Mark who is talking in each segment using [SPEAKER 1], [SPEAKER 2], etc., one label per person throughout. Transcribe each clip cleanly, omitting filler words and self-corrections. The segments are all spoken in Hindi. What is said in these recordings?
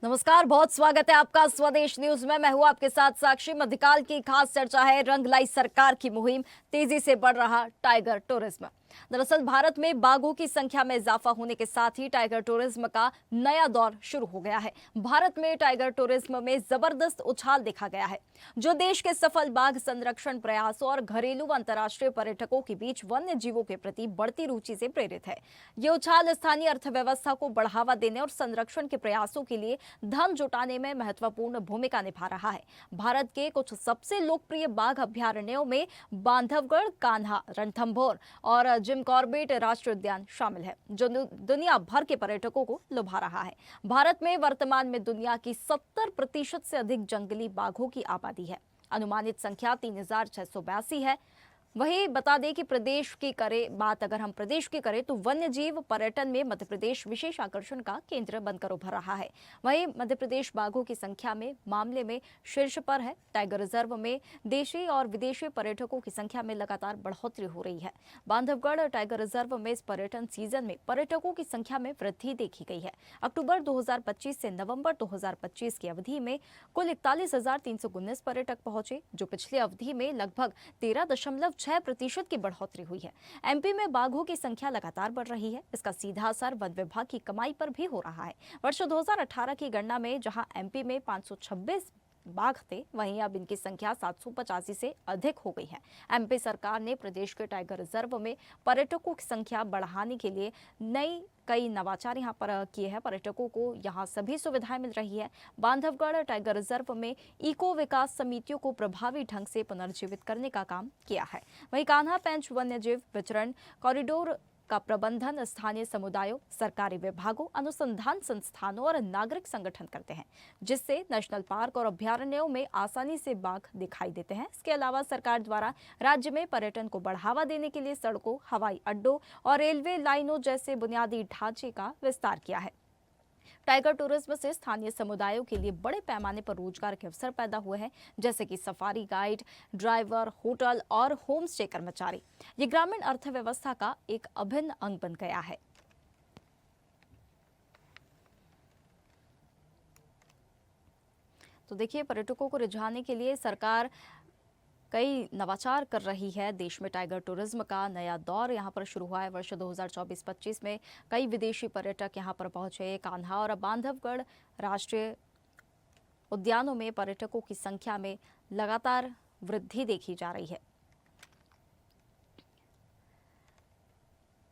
[SPEAKER 1] नमस्कार, बहुत स्वागत है आपका स्वदेश न्यूज में। मैं हूं आपके साथ साक्षी। मध्यकाल की खास चर्चा है रंग लाई सरकार की मुहिम, तेजी से बढ़ रहा टाइगर टूरिज्म। दरअसल भारत में बाघों की संख्या में इजाफा होने के साथ ही टाइगर टूरिज्म का नया दौर शुरू हो गया है। भारत में टाइगर टूरिज्म में जबरदस्त उछाल देखा गया है, जो देश के सफल बाघ संरक्षण प्रयासों और घरेलू व अंतर्राष्ट्रीय पर्यटकों के बीच वन्य जीवों के प्रति बढ़ती रुचि से प्रेरित है। ये उछाल स्थानीय अर्थव्यवस्था को बढ़ावा देने और संरक्षण के प्रयासों के लिए धन जुटाने में महत्वपूर्ण भूमिका निभा रहा है। भारत के कुछ सबसे लोकप्रिय बाघ अभयारण्यों में बांधवगढ़, कान्हा, रणथंभौर और जिम कॉर्बेट राष्ट्रीय उद्यान शामिल है, जो दुनिया भर के पर्यटकों को लुभा रहा है। भारत में वर्तमान में दुनिया की 70% से अधिक जंगली बाघों की आबादी है। अनुमानित संख्या 3682 है। वही बता दें कि प्रदेश की बात अगर हम प्रदेश की करें तो वन्य जीव पर्यटन में मध्य प्रदेश विशेष आकर्षण का केंद्र बनकर उभर रहा है। वहीं मध्य प्रदेश बाघों की संख्या में मामले में शीर्ष पर है। टाइगर रिजर्व में देशी और विदेशी पर्यटकों की संख्या में लगातार बढ़ोतरी हो रही है। बांधवगढ़ टाइगर रिजर्व में इस पर्यटन सीजन में पर्यटकों की संख्या में वृद्धि देखी गई है। अक्टूबर 2025 से नवंबर 2025 की अवधि में कुल 41,319 पर्यटक पहुंचे, जो पिछली अवधि में लगभग 13.6% की बढ़ोतरी हुई है। एमपी में बाघों की संख्या लगातार बढ़ रही है। इसका सीधा असर वन विभाग की कमाई पर भी हो रहा है। वर्ष 2018 की गणना में जहां एमपी में 526 बाघ थे, वहीं अब इनकी संख्या 785 से अधिक हो गई है। एमपी सरकार ने प्रदेश के टाइगर रिजर्व में पर्यटकों की संख्या बढ़ाने के लिए कई नवाचार यहाँ पर किए हैं। पर्यटकों को यहाँ सभी सुविधाएं मिल रही है। बांधवगढ़ टाइगर रिजर्व में इको विकास समितियों को प्रभावी ढंग से पुनर्जीवित करने का काम किया है। वहीं कान्हा पेंच वन्यजीव विचरण कॉरिडोर का प्रबंधन स्थानीय समुदायों, सरकारी विभागों, अनुसंधान संस्थानों और नागरिक संगठन करते हैं, जिससे नेशनल पार्क और अभ्यारण्यों में आसानी से बाघ दिखाई देते हैं। इसके अलावा सरकार द्वारा राज्य में पर्यटन को बढ़ावा देने के लिए सड़कों, हवाई अड्डों और रेलवे लाइनों जैसे बुनियादी ढांचे का विस्तार किया है। टाइगर टूरिज्म से स्थानीय समुदायों के लिए बड़े पैमाने पर रोजगार के अवसर पैदा हुए हैं, जैसे कि सफारी गाइड, ड्राइवर, होटल और होम स्टे कर्मचारी। ये ग्रामीण अर्थव्यवस्था का एक अभिन्न अंग बन गया है। तो देखिए, पर्यटकों को रिझाने के लिए सरकार कई नवाचार कर रही है। देश में टाइगर टूरिज्म का नया दौर यहां पर शुरू हुआ है। वर्ष 2024-25 में कई विदेशी पर्यटक यहां पर पहुंचे। कान्हा और बांधवगढ़ राष्ट्रीय उद्यानों में पर्यटकों की संख्या में लगातार वृद्धि देखी जा रही है।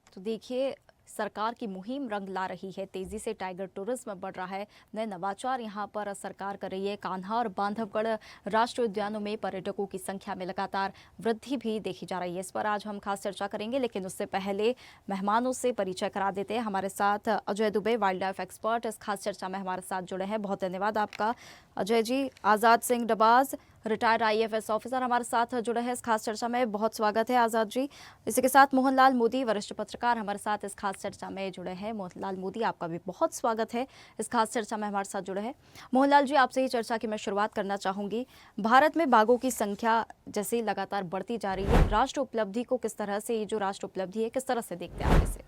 [SPEAKER 1] तो देखिए, सरकार की मुहिम रंग ला रही है। तेजी से टाइगर टूरिज्म बढ़ रहा है। नए नवाचार यहाँ पर सरकार कर रही है। कान्हा और बांधवगढ़ राष्ट्रीय उद्यानों में पर्यटकों की संख्या में लगातार वृद्धि भी देखी जा रही है। इस पर आज हम खास चर्चा करेंगे, लेकिन उससे पहले मेहमानों से परिचय करा देते हैं। हमारे साथ Ajay Dubey, wild life expert, इस खास चर्चा में हमारे साथ जुड़े हैं। बहुत धन्यवाद आपका अजय जी। आज़ाद सिंह डबाज, रिटायर्ड आईएफएस ऑफिसर, हमारे साथ जुड़े हैं इस खास चर्चा में। बहुत स्वागत है आज़ाद जी। इसी के साथ मोहनलाल मोदी, वरिष्ठ पत्रकार, हमारे साथ इस खास चर्चा में जुड़े हैं। मोहनलाल मोदी, आपका भी बहुत स्वागत है इस खास चर्चा में हमारे साथ जुड़े हैं। मोहनलाल जी, आपसे ही चर्चा की मैं शुरुआत करना चाहूँगी। भारत में बाघों की संख्या जैसे लगातार बढ़ती जा रही है, राष्ट्र उपलब्धि को किस तरह से, ये जो राष्ट्र उपलब्धि है, किस तरह से देखते हैं आप इसे?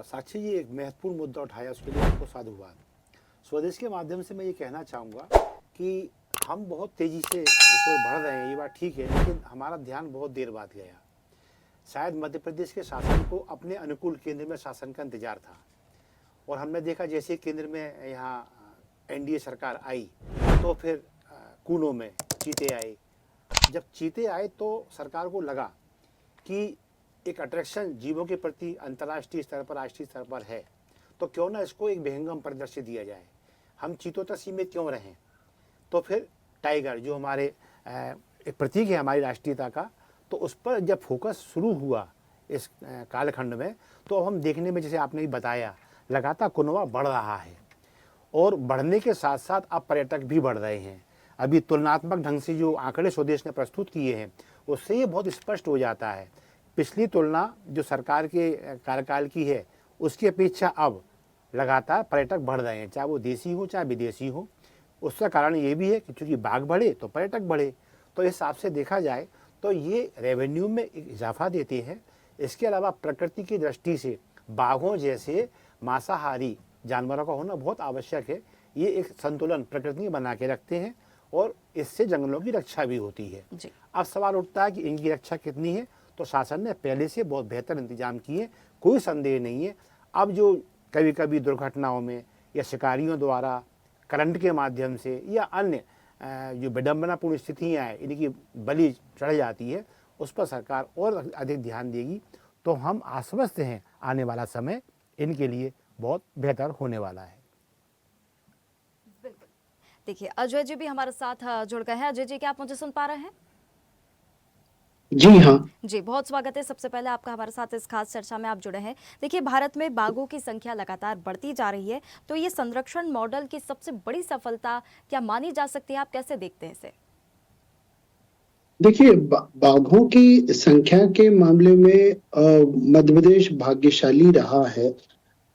[SPEAKER 2] साक्षी जी, एक महत्वपूर्ण मुद्दा उठाया, उसके लिए आपको साधुवाद। स्वदेश के माध्यम से मैं ये कहना चाहूँगा कि हम बहुत तेज़ी से इसको बढ़ रहे हैं, ये बात ठीक है, लेकिन हमारा ध्यान बहुत देर बाद गया। शायद मध्य प्रदेश के शासन को अपने अनुकूल केंद्र में शासन का इंतजार था, और हमने देखा जैसे केंद्र में यहाँ एनडीए सरकार आई तो फिर कूनों में चीते आए। जब चीते आए तो सरकार को लगा कि एक अट्रैक्शन जीवों के प्रति अंतर्राष्ट्रीय स्तर पर, राष्ट्रीय स्तर पर है, तो क्यों ना इसको एक विहंगम परिदृश्य दिया जाए, हम चीतों तक सीमित क्यों रहें। तो फिर टाइगर, जो हमारे एक प्रतीक है हमारी राष्ट्रीयता का, तो उस पर जब फोकस शुरू हुआ इस कालखंड में, तो अब हम देखने में, जैसे आपने भी बताया, लगातार कुनवा बढ़ रहा है, और बढ़ने के साथ साथ अब पर्यटक भी बढ़ रहे हैं। अभी तुलनात्मक ढंग से जो आंकड़े स्वदेश ने प्रस्तुत किए हैं, उससे ये बहुत स्पष्ट हो जाता है। पिछली तुलना जो सरकार के कार्यकाल की है, उसकी अपेक्षा अब लगातार पर्यटक बढ़ रहे हैं, चाहे वो देसी हो चाहे विदेशी हो। उसका कारण ये भी है कि चूँकि बाघ बढ़े तो पर्यटक बढ़े, तो इस हिसाब से देखा जाए तो ये रेवेन्यू में एक इजाफा देते हैं। इसके अलावा प्रकृति की दृष्टि से बाघों जैसे मांसाहारी जानवरों का होना बहुत आवश्यक है। ये एक संतुलन प्रकृति बना के रखते हैं और इससे जंगलों की रक्षा भी होती है।
[SPEAKER 1] जी।
[SPEAKER 2] अब सवाल उठता है कि इनकी रक्षा कितनी है, तो शासन ने पहले से बहुत बेहतर इंतजाम किए, कोई संदेह नहीं है। अब जो कभी कभी दुर्घटनाओं में या शिकारियों द्वारा करंट के माध्यम से या अन्य जो विडंबनापूर्ण स्थितियाँ हैं इनकी बलि चढ़ जाती है, उस पर सरकार और अधिक ध्यान देगी, तो हम आश्वस्त हैं आने वाला समय इनके लिए बहुत बेहतर होने वाला है।
[SPEAKER 1] बिल्कुल। देखिए, अजय जी भी हमारे साथ जुड़ गए हैं। अजय जी, क्या आप मुझे सुन पा रहे हैं?
[SPEAKER 3] जी हाँ।
[SPEAKER 1] जी, बहुत स्वागत है सबसे पहले आपका हमारे साथ इस खास चर्चा में आप जुड़े हैं। देखिए, भारत में बाघों की संख्या लगातार बढ़ती जा रही है, तो ये संरक्षण मॉडल की सबसे बड़ी सफलता क्या मानी जा सकती है? आप कैसे देखते हैं इसे?
[SPEAKER 3] देखिए, बाघों की संख्या के मामले में मध्य प्रदेश भाग्यशाली रहा है।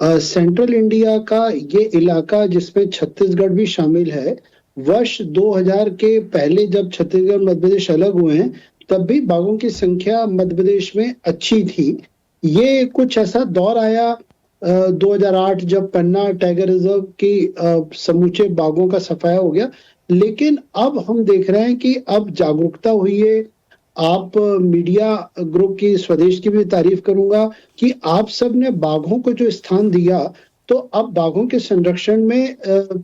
[SPEAKER 3] सेंट्रल इंडिया का ये इलाका जिसमें छत्तीसगढ़ भी शामिल है, वर्ष 2000 के पहले जब छत्तीसगढ़ मध्य प्रदेश अलग हुए हैं, तब भी बाघों की संख्या मध्य प्रदेश में अच्छी थी। ये कुछ ऐसा दौर आया 2008 जब पन्ना टाइगर रिजर्व की समूचे बाघों का सफाया हो गया, लेकिन अब हम देख रहे हैं कि अब जागरूकता हुई है। आप मीडिया ग्रुप की, स्वदेश की भी तारीफ करूंगा कि आप सब ने बाघों को जो स्थान दिया, तो अब बाघों के संरक्षण में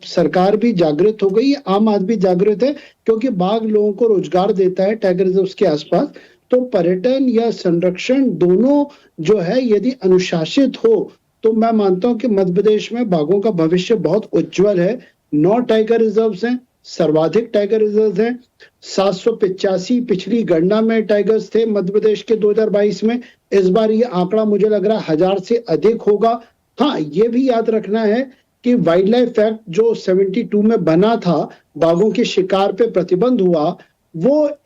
[SPEAKER 3] सरकार भी जागृत हो गई, आम आदमी जागृत है, क्योंकि बाघ लोगों को रोजगार देता है टाइगर रिजर्व के आसपास। तो पर्यटन या संरक्षण दोनों जो है यदि अनुशासित हो, तो मैं मानता हूं कि मध्य प्रदेश में बाघों का भविष्य बहुत उज्जवल है। 9 टाइगर रिजर्व हैं, सर्वाधिक टाइगर रिजर्व हैं। 785 पिछली गणना में टाइगर्स थे मध्य प्रदेश के 2022 में। इस बार ये आंकड़ा मुझे लग रहा है 1000 से अधिक होगा। हाँ, ये भी याद रखना है कि वाइल्ड लाइफ एक्ट जो 72 में बना था, बाघों के शिकार पे प्रतिबंध हुआ, वो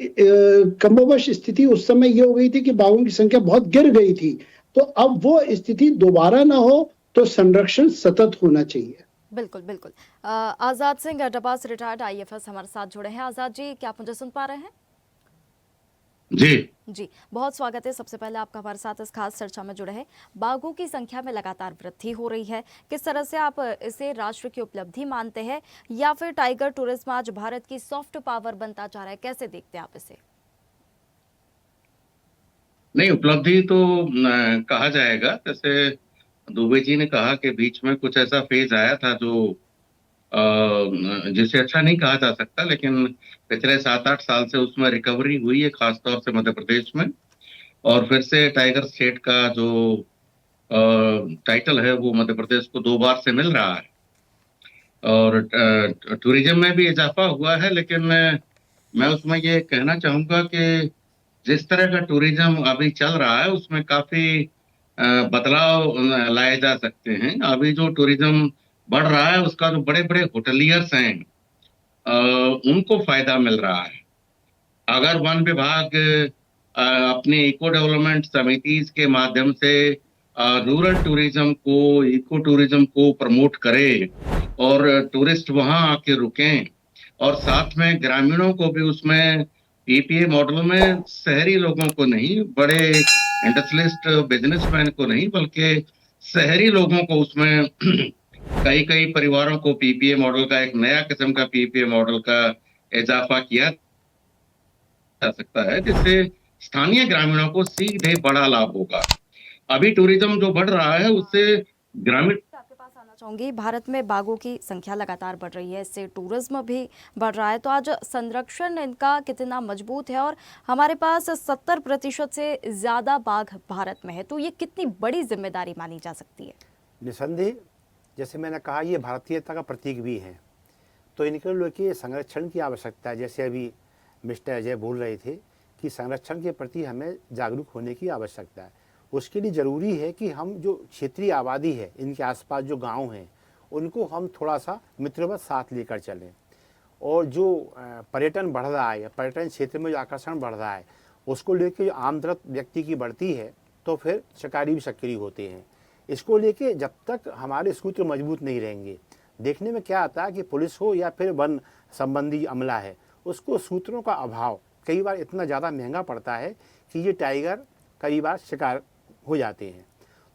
[SPEAKER 3] कमोबश स्थिति उस समय ये हो गई थी कि बाघों की संख्या बहुत गिर गई थी। तो अब वो स्थिति दोबारा ना हो, तो संरक्षण सतत होना चाहिए।
[SPEAKER 1] बिल्कुल, बिल्कुल। आजाद सिंह डबास, रिटायर्ड आईएफएस हमारे साथ जुड़े हैं। आजाद जी, क्या आप मुझे सुन पा रहे हैं?
[SPEAKER 4] जी
[SPEAKER 1] जी, बहुत स्वागत है सबसे पहले आपका हमारे साथ इस खास चर्चा में जुड़े हैं। बाघों की संख्या में लगातार वृद्धि हो रही है, किस तरह से आप इसे राष्ट्र की उपलब्धि मानते हैं, या फिर टाइगर टूरिज्म आज भारत की सॉफ्ट पावर बनता जा रहा है? कैसे देखते हैं आप इसे?
[SPEAKER 4] नहीं, उपलब्धि तो कहा जाएगा। जैसे दुबे जी ने कहा कि बीच में कुछ ऐसा फेज आया था जो जिसे अच्छा नहीं कहा जा सकता, लेकिन पिछले 7-8 साल से उसमें रिकवरी हुई है, खासतौर से मध्य प्रदेश में। और फिर से टाइगर स्टेट का जो टाइटल है वो मध्य प्रदेश को 2 बार से मिल रहा है। और टूरिज्म में भी इजाफा हुआ है, लेकिन मैं उसमें ये कहना चाहूंगा कि जिस तरह का टूरिज्म अभी चल रहा है उसमें काफी बदलाव लाए जा सकते हैं। अभी जो टूरिज्म बढ़ रहा है उसका जो बड़े बड़े होटलियर्स हैं उनको फायदा मिल रहा है। अगर वन विभाग अपने इको डेवलपमेंट समितिज के माध्यम से रूरल टूरिज्म को, इको टूरिज्म को प्रमोट करे और टूरिस्ट वहां आके रुकें, और साथ में ग्रामीणों को भी उसमें पीपीए मॉडल में, शहरी लोगों को नहीं, बड़े इंडस्ट्रियलिस्ट बिजनेसमैन को नहीं, बल्कि शहरी लोगों को उसमें कई कई परिवारों को पीपीए मॉडल का, एक नया किस्म का पीपीए मॉडल का इजाफा किया जा सकता है, जिससे स्थानीय ग्रामीणों को सीधे बड़ा लाभ होगा। अभी टूरिज्म जो बढ़ रहा है उससे ग्रामीण
[SPEAKER 1] आपके पास आना चाहूंगी। भारत में बाघों की संख्या लगातार बढ़ रही है, इससे टूरिज्म भी बढ़ रहा है, तो आज संरक्षण इनका कितना मजबूत है? और हमारे पास 70% से ज्यादा बाघ भारत में है, तो ये कितनी बड़ी जिम्मेदारी मानी जा सकती है?
[SPEAKER 2] निसंदेह, जैसे मैंने कहा, ये भारतीयता का प्रतीक भी हैं, तो इनके लिए संरक्षण की आवश्यकता है। जैसे अभी मिस्टर अजय बोल रहे थे कि संरक्षण के प्रति हमें जागरूक होने की आवश्यकता है। उसके लिए ज़रूरी है कि हम जो क्षेत्रीय आबादी है, इनके आसपास जो गांव हैं, उनको हम थोड़ा सा मित्रवत साथ लेकर चलें। और जो पर्यटन बढ़ रहा है या पर्यटन क्षेत्र में जो आकर्षण बढ़ रहा है, उसको लेकर जो आमदरत व्यक्ति की बढ़ती है, तो फिर शिकारी भी सक्रिय होते हैं। इसको लेके जब तक हमारे सूत्र मजबूत नहीं रहेंगे, देखने में क्या आता है कि पुलिस हो या फिर वन संबंधी अमला है, उसको सूत्रों का अभाव कई बार इतना ज़्यादा महंगा पड़ता है कि ये टाइगर कई बार शिकार हो जाते हैं।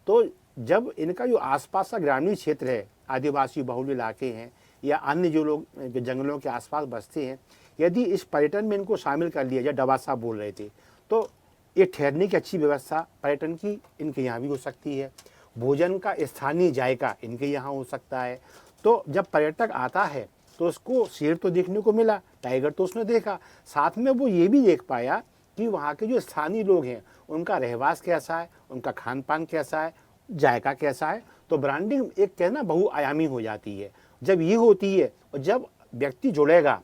[SPEAKER 2] तो जब इनका जो आसपास का ग्रामीण क्षेत्र है, आदिवासी बहुल इलाके हैं, या अन्य जो लोग जंगलों के आसपास बसते हैं, यदि इस पर्यटन में इनको शामिल कर लिया जाए, डबा साहब बोल रहे थे, तो ये ठहरने की अच्छी व्यवस्था पर्यटन की इनके यहाँ भी हो सकती है, भोजन का स्थानीय जायका इनके यहाँ हो सकता है। तो जब पर्यटक आता है तो उसको शेर तो देखने को मिला, टाइगर तो उसने देखा, साथ में वो ये भी देख पाया कि वहाँ के जो स्थानीय लोग हैं उनका रहवास कैसा है, उनका खान पान कैसा है, जायका कैसा है। तो ब्रांडिंग एक कहना बहुआयामी हो जाती है। जब ये होती है और जब व्यक्ति जुड़ेगा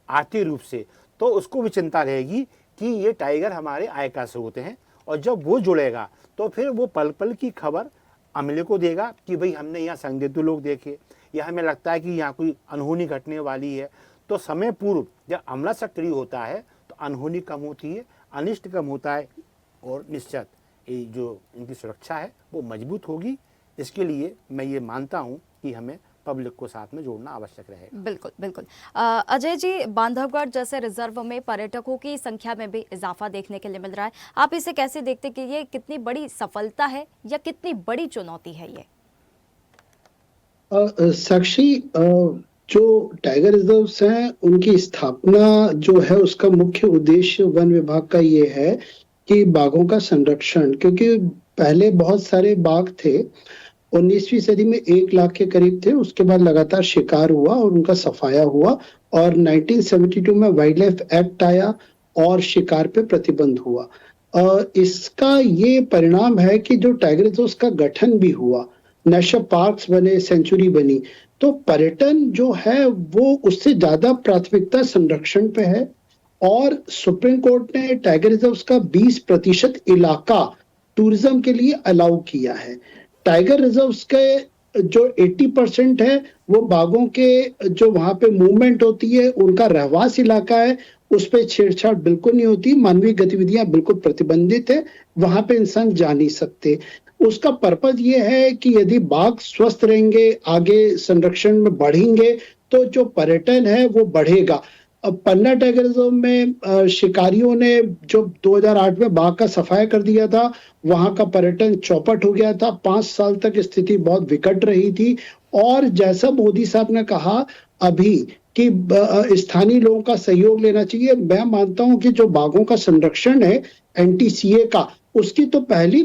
[SPEAKER 2] आर्थिक रूप से, तो उसको भी चिंता रहेगी कि ये टाइगर हमारे आय का स्रोत हैं, और जब वो जुड़ेगा तो फिर वो पल पल की खबर अमले को देगा कि भाई हमने यहाँ संदिग्ध लोग देखे, या हमें लगता है कि यहाँ कोई अनहोनी घटने वाली है। तो समय पूर्व जब अमला सक्रिय होता है तो अनहोनी कम होती है, अनिष्ट कम होता है, और निश्चित ये जो इनकी सुरक्षा है वो मजबूत होगी। इसके लिए मैं ये मानता हूँ कि हमें पब्लिक को साथ में जोड़ना आवश्यक रहेगा।
[SPEAKER 1] बिल्कुल बिल्कुल। अजय जी, बांधवगढ़ जैसे रिजर्व में पर्यटकों की संख्या में भी इजाफा देखने के लिए मिल रहा है, आप इसे कैसे देखते कि ये कितनी बड़ी सफलता है या कितनी बड़ी चुनौती है ये?
[SPEAKER 3] साक्षी, जो टाइगर रिजर्व्स हैं उनकी स्थापना जो है उसका मुख्य उद्देश्य वन विभाग का ये है कि बाघों का संरक्षण, क्योंकि पहले बहुत सारे बाघ थे, 19वीं सदी में 1 लाख के करीब थे, उसके बाद लगातार शिकार हुआ और उनका सफाया हुआ, और 1972 में वाइल्ड लाइफ एक्ट आया और शिकार पे प्रतिबंध हुआ। इसका ये परिणाम है कि जो टाइगर रिजर्व्स का गठन भी हुआ, नेशनल पार्क्स बने, सेंचुरी बनी, तो पर्यटन जो है वो उससे ज्यादा प्राथमिकता संरक्षण पे है। और सुप्रीम कोर्ट ने टाइगर रिजर्व्स का 20% इलाका टूरिज्म के लिए अलाउ किया है। टाइगर रिजर्व्स के जो 80% है वो बाघों के जो वहां पे मूवमेंट होती है, उनका रहवास इलाका है, उस पे छेड़छाड़ बिल्कुल नहीं होती, मानवीय गतिविधियां बिल्कुल प्रतिबंधित है, वहां पे इंसान जा नहीं सकते। उसका पर्पज ये है कि यदि बाघ स्वस्थ रहेंगे, आगे संरक्षण में बढ़ेंगे, तो जो पर्यटन है वो बढ़ेगा। अब पन्ना टाइगर रिजर्व में शिकारियों ने जो 2008 में बाघ का सफाया कर दिया था, वहां का पर्यटन चौपट हो गया था। 5 साल तक स्थिति बहुत विकट रही थी। और जैसा मोदी साहब ने कहा अभी कि स्थानीय लोगों का सहयोग लेना चाहिए, मैं मानता हूं कि जो बाघों का संरक्षण है NTCA का, उसकी तो पहली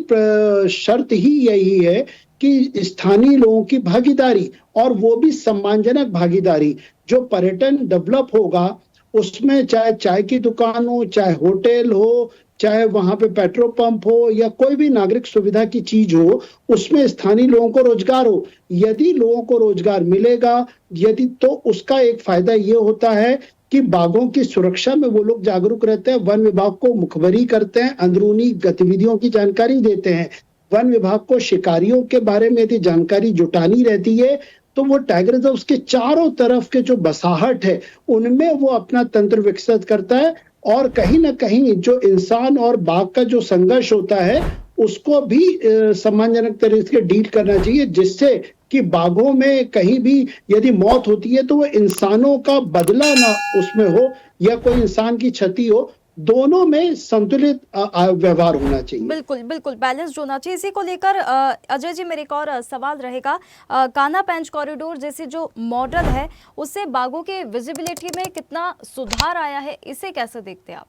[SPEAKER 3] शर्त ही यही है कि स्थानीय लोगों की भागीदारी, और वो भी सम्मानजनक भागीदारी। जो पर्यटन डेवलप होगा उसमें चाहे चाय की दुकान हो, चाहे होटल हो, चाहे वहां पे पेट्रोल पंप हो, या कोई भी नागरिक सुविधा की चीज हो, उसमें स्थानीय लोगों को रोजगार हो। यदि लोगों को रोजगार मिलेगा, यदि, तो उसका एक फायदा ये होता है कि बाघों की सुरक्षा में वो लोग जागरूक रहते हैं, वन विभाग को मुखबरी करते हैं, अंदरूनी गतिविधियों की जानकारी देते हैं। वन विभाग को शिकारियों के बारे में यदि जानकारी जुटानी रहती है, तो वो टाइगर रिजर्व के चारों तरफ के जो बसाहट है उनमें वो अपना तंत्र विकसित करता है। और कहीं ना कहीं जो इंसान और बाघ का जो संघर्ष होता है उसको भी सम्मानजनक तरीके से डील करना चाहिए, जिससे कि बाघों में कहीं भी यदि मौत होती है तो वो इंसानों का बदला ना उसमें हो, या कोई इंसान की क्षति हो, दोनों में संतुलित व्यवहार होना चाहिए।
[SPEAKER 1] बिल्कुल बिल्कुल, बैलेंस होना चाहिए। इसी को लेकर अजय जी, मेरे एक और सवाल रहेगा। कान्हा पेंच कॉरिडोर जैसी जो मॉडल है उससे बाघों के विजिबिलिटी में कितना सुधार आया है, इसे कैसे देखते हैं आप?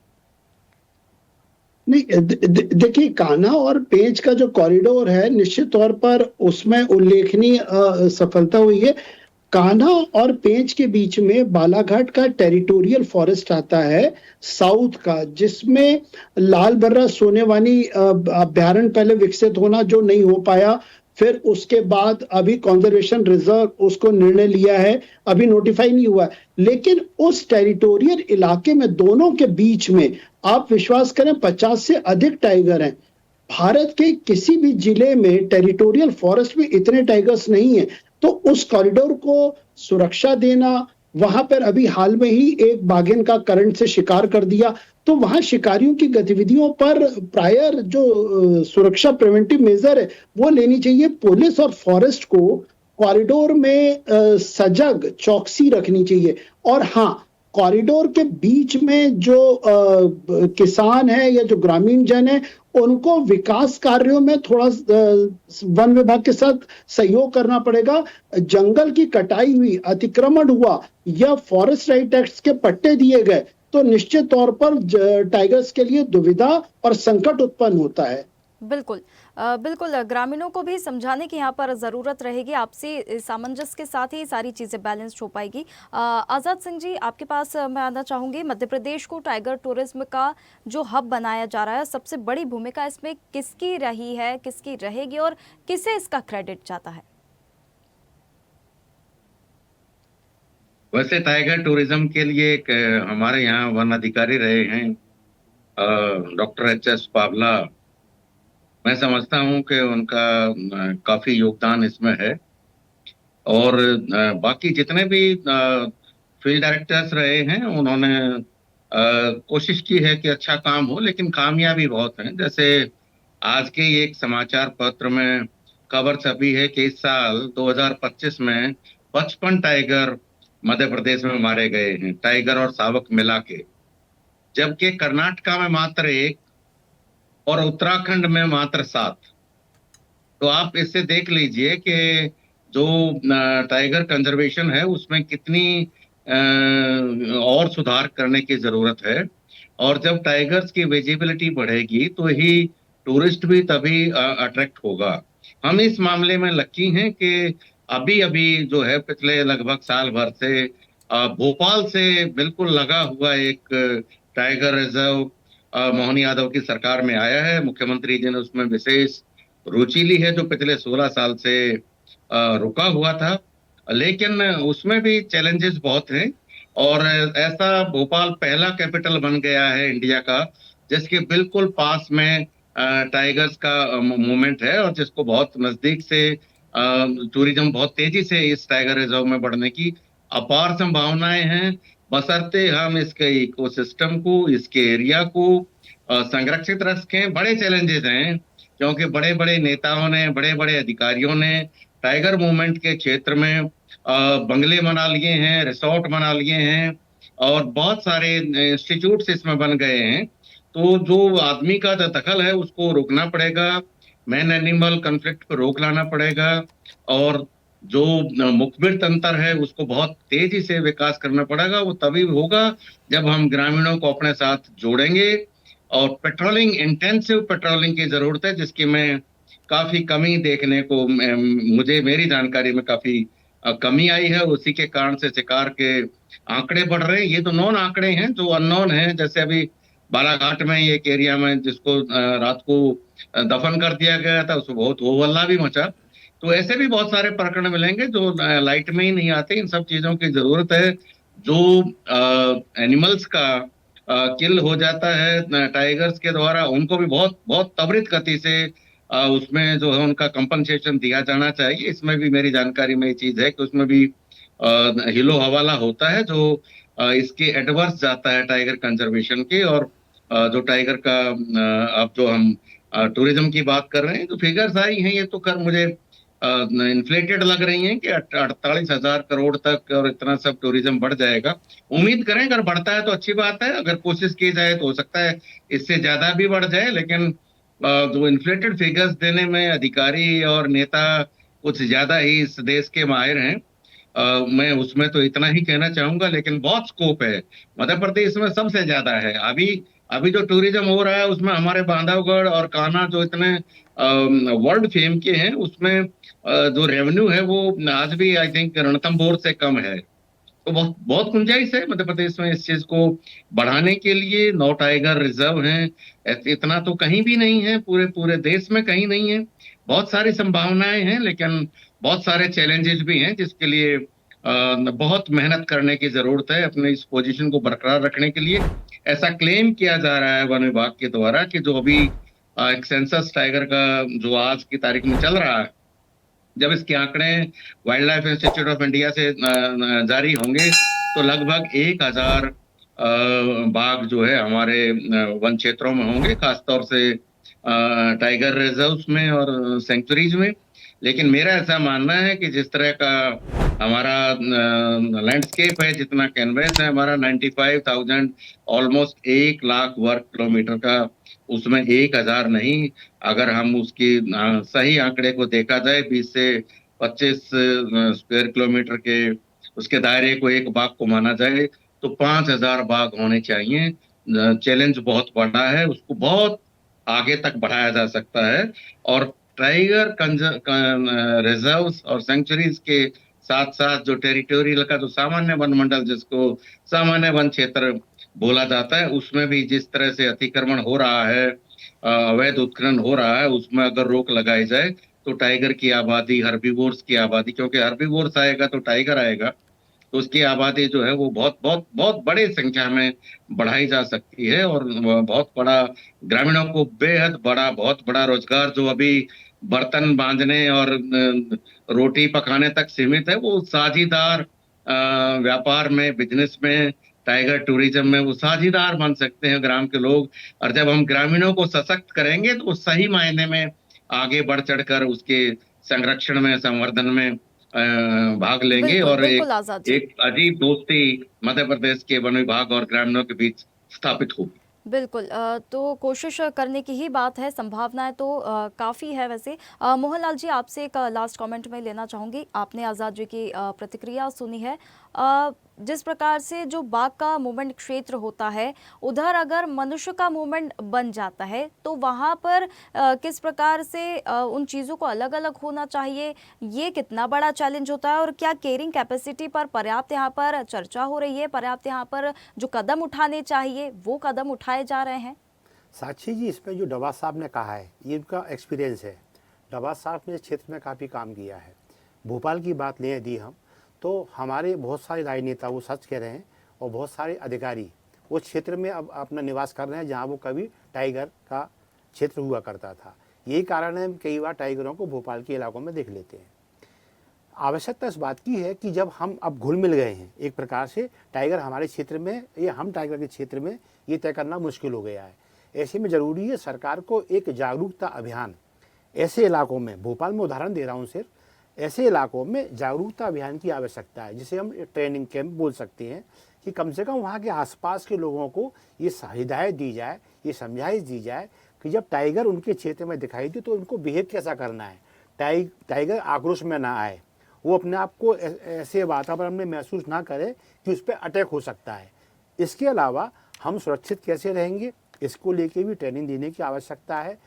[SPEAKER 3] नहीं, देखिए, कान्हा और पेंच का जो कॉरिडोर है निश्चित तौर पर उसमें उल्लेखनीय सफलता हुई है। कान्हा और पेंच के बीच में बालाघाट का टेरिटोरियल फॉरेस्ट आता है साउथ का, जिसमें लाल बर्रा सोनेवानी अभ्यारण्य पहले विकसित होना जो नहीं हो पाया, फिर उसके बाद अभी कंजर्वेशन रिजर्व उसको निर्णय लिया है, अभी नोटिफाई नहीं हुआ है। लेकिन उस टेरिटोरियल इलाके में दोनों के बीच में आप विश्वास करें 50 से अधिक टाइगर हैं। भारत के किसी भी जिले में टेरिटोरियल फॉरेस्ट में इतने टाइगर्स नहीं है। तो उस कॉरिडोर को सुरक्षा देना, वहां पर अभी हाल में ही एक बाघिन का करंट से शिकार कर दिया, तो वहां शिकारियों की गतिविधियों पर प्रायर जो सुरक्षा प्रिवेंटिव मेजर है वो लेनी चाहिए। पुलिस और फॉरेस्ट को कॉरिडोर में सजग चौकसी रखनी चाहिए। और हाँ, कॉरिडोर के बीच में जो किसान है या जो ग्रामीण जन है उनको विकास कार्यों में थोड़ा वन विभाग के साथ सहयोग करना पड़ेगा। जंगल की कटाई हुई, अतिक्रमण हुआ या फॉरेस्ट राइट एक्ट के पट्टे दिए गए तो निश्चित तौर पर टाइगर्स के लिए दुविधा और संकट उत्पन्न होता है।
[SPEAKER 1] बिल्कुल बिल्कुल ग्रामीणों को भी समझाने की यहाँ पर ज़रूरत रहेगी। आपसी सामंजस्य के साथ ही सारी चीज़ें बैलेंस हो पाएगी। आज़ाद सिंह जी, आपके पास मैं आना चाहूँगी। मध्य प्रदेश को टाइगर टूरिज्म का जो हब बनाया जा रहा है, सबसे बड़ी भूमिका इसमें किसकी रही है, किसकी रहेगी और किसे इसका क्रेडिट जाता है?
[SPEAKER 4] वैसे टाइगर टूरिज्म के लिए एक हमारे यहाँ वन अधिकारी रहे हैं डॉक्टर एच.एस. पावला। मैं समझता हूँ कि उनका काफी योगदान इसमें है। और बाकी जितने भी फील्ड डायरेक्टर्स रहे हैं उन्होंने कोशिश की है कि अच्छा काम हो, लेकिन कामयाबी बहुत है। जैसे आज के एक समाचार पत्र में खबर छपी है कि इस साल 2025 में 55 टाइगर मध्य प्रदेश में मारे गए हैं, टाइगर और शावक मिला के, जबकि कर्नाटका में मात्र 1 और उत्तराखंड में मात्र 7। तो आप इससे देख लीजिए कि जो टाइगर कंजर्वेशन है उसमें कितनी और सुधार करने की जरूरत है। और जब टाइगर्स की विजिबिलिटी बढ़ेगी तो ही टूरिस्ट भी तभी अट्रैक्ट होगा। हम इस मामले में लकी हैं कि अभी अभी जो है पिछले लगभग साल भर से भोपाल से बिल्कुल लगा हुआ एक टाइगर रिजर्व मोहन यादव की सरकार में आया है। मुख्यमंत्री जी ने उसमें विशेष रुचि ली है, जो पिछले 16 साल से रुका हुआ था। लेकिन उसमें भी चैलेंजेस बहुत हैं। और ऐसा भोपाल पहला कैपिटल बन गया है इंडिया का जिसके बिल्कुल पास में टाइगर्स का मूवमेंट है और जिसको बहुत नजदीक से टूरिज्म बहुत तेजी से इस टाइगर रिजर्व में बढ़ने की अपार संभावनाएं हैं, बशर्ते हम इसके इकोसिस्टम को, इसके एरिया को संरक्षित रखें। बड़े चैलेंजेस हैं क्योंकि बड़े बड़े नेताओं ने, बड़े बड़े अधिकारियों ने टाइगर मूवमेंट के क्षेत्र में बंगले बना लिए हैं, रिसोर्ट बना लिए हैं और बहुत सारे इंस्टीट्यूट्स इसमें बन गए हैं। तो जो आदमी का दखल है उसको रोकना पड़ेगा, मैन एनिमल कॉन्फ्लिक्ट पर रोक लाना पड़ेगा और जो मुखबिर तंत्र है उसको बहुत तेजी से विकास करना पड़ेगा। वो तभी होगा जब हम ग्रामीणों को अपने साथ जोड़ेंगे। और पेट्रोलिंग, इंटेंसिव पेट्रोलिंग की जरूरत है, जिसकी मैं काफी कमी देखने को मुझे मेरी जानकारी में काफी कमी आई है। उसी के कारण से शिकार के आंकड़े बढ़ रहे हैं। ये तो नॉन आंकड़े हैं, जो अननोन हैं, जैसे अभी बालाघाट में एक एरिया में जिसको रात को दफन कर दिया गया था, उसको बहुत हो हल्ला भी मचा। तो ऐसे भी बहुत सारे प्रकरण मिलेंगे जो लाइट में ही नहीं आते। इन सब चीजों की जरूरत है। जो एनिमल्स का किल हो जाता है टाइगर्स के द्वारा, उनको भी बहुत बहुत त्वरित गति से उसमें जो है उनका कंपनसेशन दिया जाना चाहिए। इसमें भी मेरी जानकारी में ये चीज है कि उसमें भी हिलो हवाला होता है जो इसके एडवर्स जाता है टाइगर कंजर्वेशन के। और जो टाइगर का अब जो हम टूरिज्म की बात कर रहे हैं, जो फिगर्स आई हैं ये तो कर मुझे इन्फ्लेटेड लग रही हैं कि 48,000 करोड़ तक और इतना सब टूरिज्म बढ़ जाएगा। उम्मीद करें अगर बढ़ता है तो अच्छी बात है, अगर कोशिश की जाए तो हो सकता है इससे ज्यादा भी बढ़ जाए। लेकिन जो इन्फ्लेटेड फिगर्स देने में अधिकारी और नेता कुछ ज्यादा ही इस देश के माहिर हैं। मैं उसमें तो इतना ही कहना चाहूंगा, लेकिन बहुत स्कोप है। मध्य प्रदेश में सबसे ज्यादा है। अभी अभी जो टूरिज्म हो रहा है उसमें हमारे बांधवगढ़ और कान्हा जो इतने वर्ल्ड फेम के हैं, उसमें जो रेवेन्यू है वो आज भी आई थिंक रणथंभौर से कम है। तो बहुत बहुत गुंजाइश है मध्य प्रदेश में इस चीज को बढ़ाने के लिए। 9 टाइगर रिजर्व हैं, इतना तो कहीं भी नहीं है, पूरे पूरे देश में कहीं नहीं है। बहुत सारी संभावनाएं हैं, लेकिन बहुत सारे चैलेंजेस भी हैं जिसके लिए बहुत मेहनत करने की जरूरत है अपने इस पोजीशन को बरकरार रखने के लिए। ऐसा क्लेम किया जा रहा है वन विभाग के द्वारा कि जो अभी एक सेंसस टाइगर का जो आज की तारीख में चल रहा है, जब इसके आंकड़े wild life institute of India से जारी होंगे तो लगभग 1,000 बाघ जो है हमारे वन क्षेत्रों में होंगे, खासतौर से टाइगर रिजर्व्स में और सेंचुरीज में। लेकिन मेरा ऐसा मानना है कि जिस तरह का हमारा लैंडस्केप है, जितना कैनवस है हमारा 95,000, ऑलमोस्ट 1 लाख वर्ग किलोमीटर का उसमें 1000 नहीं, अगर हम उसकी सही आंकड़े को देखा जाए 20 से 25 स्क्वायर किलोमीटर के उसके दायरे को एक बाघ को माना जाए तो 5000 बाघ होने चाहिए। चैलेंज बहुत बड़ा है, उसको बहुत आगे तक बढ़ाया जा सकता है। और टाइगर रिजर्व्स और सेंचुरीज के साथ साथ जो टेरिटोरियल का जो सामान्य वन मंडल, जिसको सामान्य वन क्षेत्र बोला जाता है, उसमें भी जिस तरह से अतिक्रमण हो रहा है, अवैध उत्खनन हो रहा है, उसमें अगर रोक लगाई जाए तो टाइगर की आबादी, हर्बीवोर्स की आबादी, क्योंकि हर्बीवोर्स आएगा तो टाइगर आएगा, तो उसकी आबादी जो है वो बहुत बहुत बहुत बड़ी संख्या में बढ़ाई जा सकती है। और बहुत बड़ा, ग्रामीणों को बेहद बड़ा, बहुत बड़ा रोजगार जो अभी बर्तन बांधने और रोटी पकाने तक सीमित है, वो साझीदार व्यापार में, बिजनेस में, टाइगर टूरिज्म में वो साझीदार बन सकते हैं ग्राम के लोग। और जब हम ग्रामीणों को सशक्त करेंगे तो वो सही मायने में आगे बढ़ चढ़कर उसके संरक्षण में, संवर्धन में भाग लेंगे।
[SPEAKER 1] बिल्कुल
[SPEAKER 4] और
[SPEAKER 1] बिल्कुल आजाद जी।
[SPEAKER 4] एक अजीब दोस्ती मध्य प्रदेश के वन विभाग और ग्रामीणों के बीच स्थापित होगी।
[SPEAKER 1] बिल्कुल तो कोशिश करने की ही बात है, संभावनाएं तो काफ़ी है वैसे। मोहनलाल जी, आपसे एक लास्ट कमेंट में लेना चाहूँगी। आपने आज़ाद जी की प्रतिक्रिया सुनी है। जिस प्रकार से जो बाघ का मूवमेंट क्षेत्र होता है, उधर अगर मनुष्य का मूवमेंट बन जाता है तो वहाँ पर किस प्रकार से उन चीज़ों को अलग अलग होना चाहिए, ये कितना बड़ा चैलेंज होता है, और क्या केयरिंग कैपेसिटी पर पर्याप्त यहाँ पर चर्चा हो रही है, पर्याप्त यहाँ पर जो कदम उठाने चाहिए वो कदम उठाए जा रहे हैं?
[SPEAKER 2] साक्षी जी, इसमें जो डबा साहब ने कहा है ये उनका एक्सपीरियंस है। डबा साहब ने इस क्षेत्र में काफ़ी काम किया है। भोपाल की बात लें यदि हम, तो हमारे बहुत सारे राजनेता वो सच कह रहे हैं, और बहुत सारे अधिकारी उस क्षेत्र में अब अपना निवास कर रहे हैं जहाँ वो कभी टाइगर का क्षेत्र हुआ करता था। यही कारण है कई बार टाइगरों को भोपाल के इलाकों में देख लेते हैं। आवश्यकता इस बात की है कि जब हम अब घुल मिल गए हैं एक प्रकार से, टाइगर हमारे क्षेत्र में या हम टाइगर के क्षेत्र में, ये तय करना मुश्किल हो गया है। ऐसे में ज़रूरी है सरकार को एक जागरूकता अभियान ऐसे इलाकों में, भोपाल में उदाहरण दे रहा हूँ सिर्फ, ऐसे इलाकों में जागरूकता अभियान की आवश्यकता है, जिसे हम ट्रेनिंग कैंप बोल सकते हैं, कि कम से कम वहाँ के आसपास के लोगों को ये हिदायत दी जाए, ये समझाइश दी जाए कि जब टाइगर उनके क्षेत्र में दिखाई दे तो उनको बिहेव कैसा करना है। टाइगर आक्रोश में ना आए, वो अपने आप को ऐसे वातावरण में महसूस ना करे कि उस पर अटैक हो सकता है। इसके अलावा हम सुरक्षित कैसे रहेंगे, इसको लेके भी ट्रेनिंग देने की आवश्यकता है।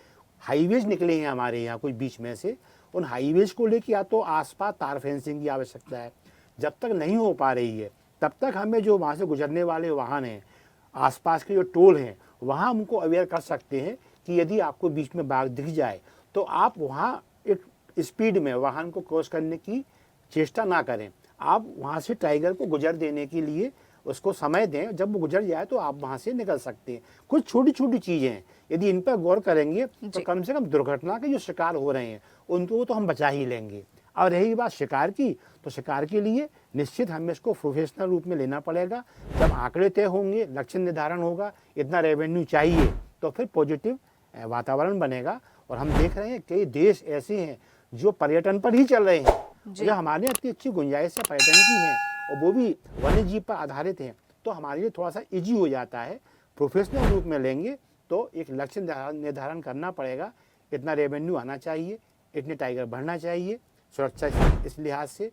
[SPEAKER 2] हाईवेज निकले हैं हमारे यहाँ कुछ बीच में से, उन हाईवेज को लेके या तो आसपास तार फेंसिंग की आवश्यकता है। जब तक नहीं हो पा रही है तब तक हमें जो वहाँ से गुजरने वाले वाहन हैं, आसपास के जो टोल हैं, वहाँ उनको अवेयर कर सकते हैं कि यदि आपको बीच में बाघ दिख जाए तो आप वहाँ एक स्पीड में वाहन को क्रॉस करने की चेष्टा ना करें। आप वहाँ से टाइगर को गुजर देने के लिए उसको समय दें, जब वो गुजर जाए तो आप वहाँ से निकल सकते हैं। कुछ छोटी छोटी चीज़ें हैं, यदि इन पर गौर करेंगे तो कम से कम दुर्घटना के जो शिकार हो रहे हैं उनको तो हम बचा ही लेंगे। और रही बात शिकार की, तो शिकार के लिए निश्चित हमें इसको प्रोफेशनल रूप में लेना पड़ेगा। जब आंकड़े तय होंगे, लक्ष्य निर्धारण होगा, इतना रेवेन्यू चाहिए, तो फिर पॉजिटिव वातावरण बनेगा। और हम देख रहे हैं कई देश ऐसे हैं जो पर्यटन पर ही चल रहे हैं, जो हमारे इतनी अच्छी गुंजाइश है पर्यटन की है, और वो भी वन्य जीव पर आधारित हैं, तो हमारे लिए थोड़ा सा इजी हो जाता है। प्रोफेशनल रूप में लेंगे तो एक लक्ष्य निर्धारण करना पड़ेगा, इतना रेवेन्यू आना चाहिए, इतने टाइगर बढ़ना चाहिए। सुरक्षा इस लिहाज से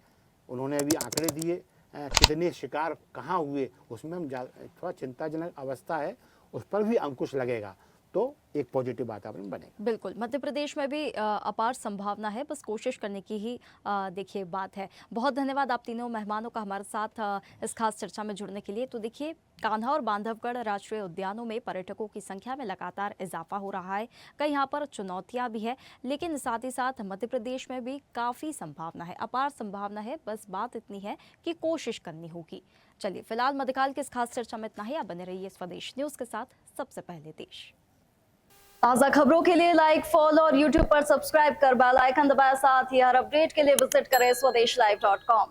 [SPEAKER 2] उन्होंने अभी आंकड़े दिए, कितने शिकार कहाँ हुए, उसमें हम थोड़ा चिंताजनक अवस्था है, उस पर भी अंकुश लगेगा तो एक पॉजिटिव वातावरण बनेगा।
[SPEAKER 1] बिल्कुल, मध्य प्रदेश में भी अपार संभावना है, बस कोशिश करने की ही देखिए बात है। बहुत धन्यवाद आप तीनों मेहमानों का हमारे साथ इस खास चर्चा में जुड़ने के लिए। तो देखिए, कान्हा और बांधवगढ़ राष्ट्रीय उद्यानों में पर्यटकों की संख्या में लगातार इजाफा हो रहा है। कई यहाँ पर चुनौतियाँ भी है, लेकिन साथ ही साथ मध्य प्रदेश में भी काफ़ी संभावना है, अपार संभावना है। बस बात इतनी है कि कोशिश करनी होगी। चलिए, फिलहाल मध्यकाल की इस खास चर्चा में इतना ही। आप बने रहिए स्वदेश न्यूज़ के साथ, सबसे पहले देश। ताज़ा खबरों के लिए लाइक, फॉलो और यूट्यूब पर सब्सक्राइब कर बेल आइकन दबाएं। साथ ही हर अपडेट के लिए विजिट करें स्वदेशलाइव.com।